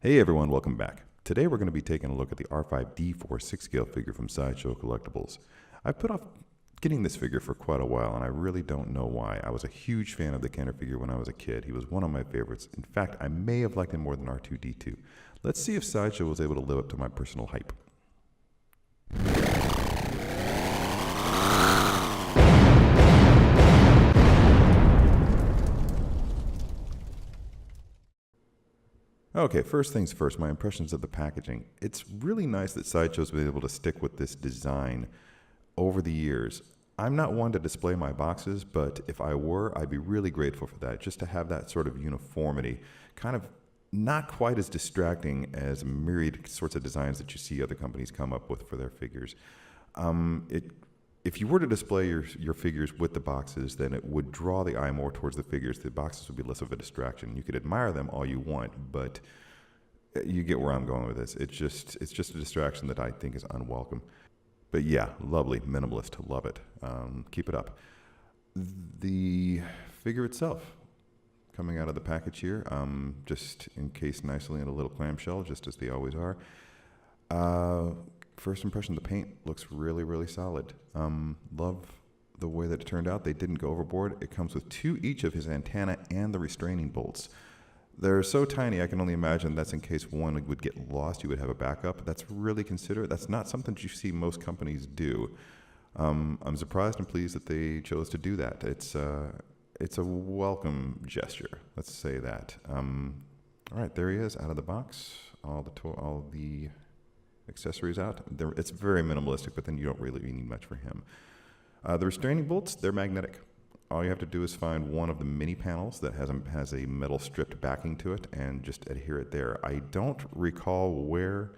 Hey everyone, welcome back. Today we're going to be taking a look at the R5-D4 6-scale figure from Sideshow Collectibles. I've put off getting this figure for quite a while, and I really don't know why. I was a huge fan of the Kenner figure when I was a kid. He was one of my favorites. In fact, I may have liked him more than R2-D2. Let's see if Sideshow was able to live up to my personal hype. Okay, first things first, my impressions of the packaging. It's really nice that Sideshow's been able to stick with this design over the years. I'm not one to display my boxes, but if I were, I'd be really grateful for that, just to have that sort of uniformity, kind of not quite as distracting as myriad sorts of designs that you see other companies come up with for their figures. If you were to display your figures with the boxes, then it would draw the eye more towards the figures. The boxes would be less of a distraction. You could admire them all you want, but you get where I'm going with this. It's just a distraction that I think is unwelcome. But yeah, lovely, minimalist, love it. Keep it up. The figure itself, coming out of the package here, just encased nicely in a little clamshell, just as they always are. First impression, the paint looks really, really solid. Love the way that it turned out. They didn't go overboard. It comes with two each of his antenna and the restraining bolts. They're so tiny, I can only imagine that's in case one would get lost, you would have a backup. That's really considerate. That's not something that you see most companies do. I'm surprised and pleased that they chose to do that. It's a welcome gesture, let's say that. All right, there he is, out of the box. All the accessories out. It's very minimalistic, but then you don't really need much for him. The restraining bolts, they're magnetic. All you have to do is find one of the mini panels that has a metal stripped backing to it and just adhere it there. I don't recall where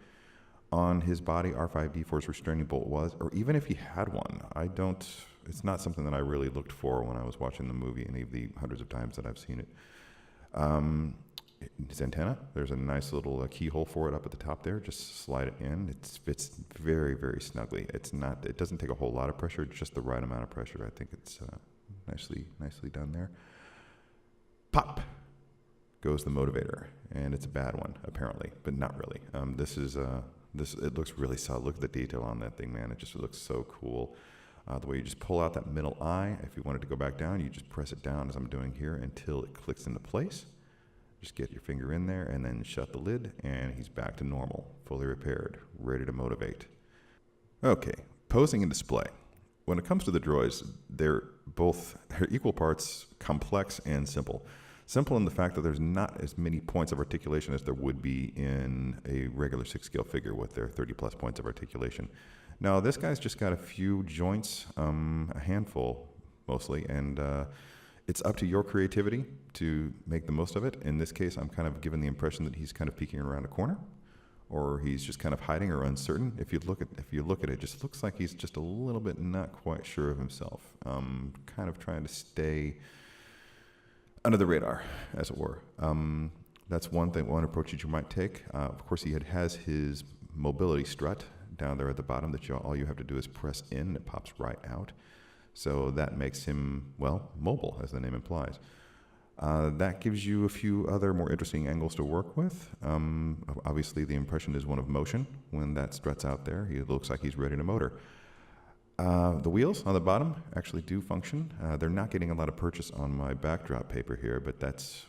on his body R5-D4's restraining bolt was, or even if he had one. It's not something that I really looked for when I was watching the movie any of the hundreds of times that I've seen it. His antenna, there's a nice little keyhole for it up at the top there. Just slide it in. It fits very, very snugly. It doesn't take a whole lot of pressure, just the right amount of pressure. I think it's nicely done there. Pop goes the motivator, and it's a bad one apparently, but not really. It looks really solid. Look at the detail on that thing, man. It just looks so cool. The way you just pull out that middle eye. If you wanted to go back down, you just press it down as I'm doing here until it clicks into place. Just get your finger in there and then shut the lid, and he's back to normal, fully repaired, ready to motivate. Okay, posing and display. When it comes to the droids, they're equal parts complex and simple. Simple in the fact that there's not as many points of articulation as there would be in a regular 6-scale figure with their 30+ points of articulation. Now, this guy's just got a few joints, a handful mostly, and it's up to your creativity to make the most of it. In this case, I'm kind of given the impression that he's kind of peeking around a corner, or he's just kind of hiding or uncertain. If you look at it, it just looks like he's just a little bit not quite sure of himself. Kind of trying to stay under the radar, as it were. That's one approach that you might take. Of course, he has his mobility strut down there at the bottom that all you have to do is press in, and it pops right out. So that makes him, well, mobile, as the name implies. That gives you a few other more interesting angles to work with. Obviously, the impression is one of motion when that struts out there. He looks like he's ready to motor. The wheels on the bottom actually do function. They're not getting a lot of purchase on my backdrop paper here, but that's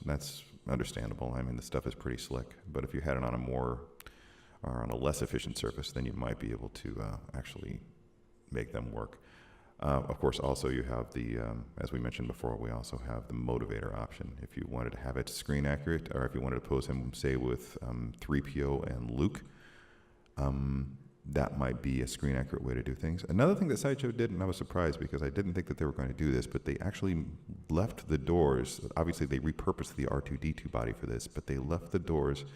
understandable. I mean, the stuff is pretty slick. But if you had it on on a less efficient surface, then you might be able to actually make them work. Of course, also you have as we mentioned before, we also have the motivator option. If you wanted to have it screen accurate, or if you wanted to pose him, say, with 3PO and Luke, that might be a screen accurate way to do things. Another thing that Sideshow did, and I was surprised because I didn't think that they were going to do this, but they actually left the doors. Obviously, they repurposed the R2-D2 body for this, but they left the doors,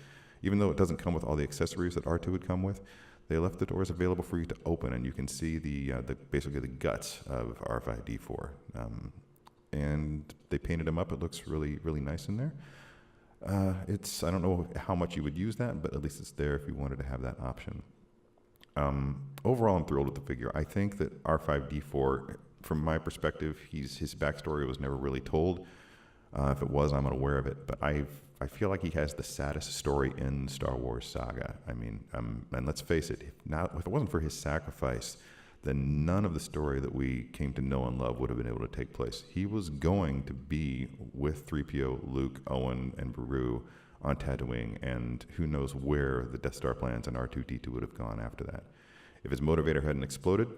even though it doesn't come with all the accessories that R2 would come with. They left the doors available for you to open, and you can see basically the guts of R5-D4. And they painted him up. It looks really, really nice in there. I don't know how much you would use that, but at least it's there if you wanted to have that option. Overall, I'm thrilled with the figure. I think that R5-D4, from my perspective, his backstory was never really told. If it was, I'm unaware of it. But I feel like he has the saddest story in Star Wars saga. I mean, and let's face it, if it wasn't for his sacrifice, then none of the story that we came to know and love would have been able to take place. He was going to be with 3PO, Luke, Owen, and Beru on Tatooine, and who knows where the Death Star plans and R2-D2 would have gone after that. If his motivator hadn't exploded,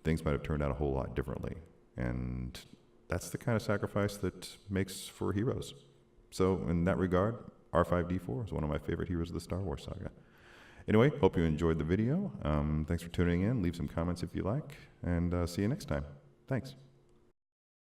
things might have turned out a whole lot differently. And that's the kind of sacrifice that makes for heroes. So in that regard, R5-D4 is one of my favorite heroes of the Star Wars saga. Anyway, hope you enjoyed the video. Thanks for tuning in. Leave some comments if you like, and see you next time. Thanks.